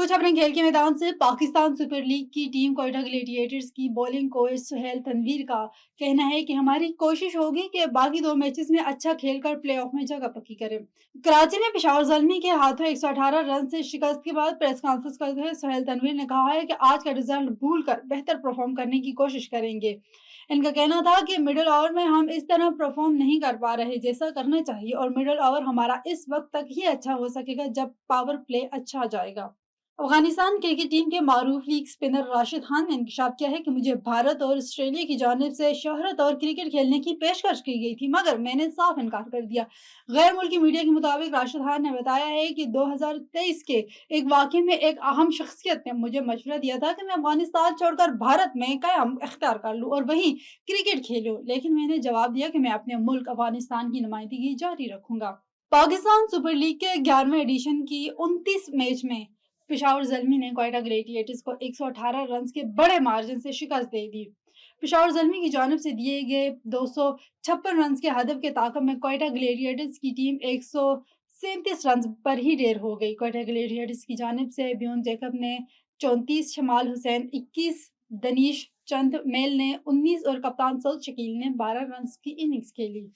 कुछ अपने खेल के मैदान से पाकिस्तान सुपर लीग की टीम कोयटा ग्लेडिएटर्स की बॉलिंग कोच सुहेल तनवीर का कहना है कि हमारी कोशिश होगी कि बाकी दो मैचेस में अच्छा खेलकर प्लेऑफ में जगह पक्की करें। कराची में पेशावर ज़ल्मी के हाथों 118 रन से शिकस्त के बाद प्रेस कॉन्फ्रेंस करते हुए सुहेल तनवीर ने कहा है कि आज का रिजल्ट भूलकर बेहतर परफॉर्म करने की कोशिश करेंगे। इनका कहना था कि मिडिल ओवर में हम इस तरह परफॉर्म नहीं कर पा रहे जैसा करना चाहिए और मिडिल ओवर हमारा इस वक्त तक ही अच्छा हो सकेगा जब पावर प्ले अच्छा जाएगा। अफगानिस्तान क्रिकेट टीम के मारूफ लीग स्पिनर राशिद खान ने इंकशाफ किया है कि मुझे भारत और ऑस्ट्रेलिया की जानिब से शोहरत और क्रिकेट खेलने की पेशकश की गई थी मगर मैंने साफ इनकार कर दिया। गैर मुल्की मीडिया के मुताबिक राशिद खान ने बताया है कि 2023 के एक वाक़ये में एक अहम शख्सियत ने मुझे मशवरा दिया था कि मैं अफगानिस्तान छोड़कर भारत में क़याम इख्तियार कर लूँ और वहीं क्रिकेट खेलूँ, लेकिन मैंने जवाब दिया कि मैं अपने मुल्क अफगानिस्तान की नुमाइंदगी जारी रखूंगा। पाकिस्तान सुपर लीग के 11वें एडिशन की 29 मैच में पेशावर ज़ल्मी ने कोयटा ग्लेडिएटर्स को 118 रन के बड़े मार्जिन से शिकस्त दे दी। पेशावर ज़ल्मी की जानिब से दिए गए 256 रन के हदफ के ताक़ब में कोयटा ग्लेडिएटर्स की टीम 137 रन पर ही ढेर हो गई। कोयटा ग्लेडिएटर्स की जानिब से ब्यून जैकब ने 34, शमाल हुसैन 21, दनीश चंद मेल ने 19 और कप्तान सऊद शकील ने 12 रन की इनिंग्स खेली।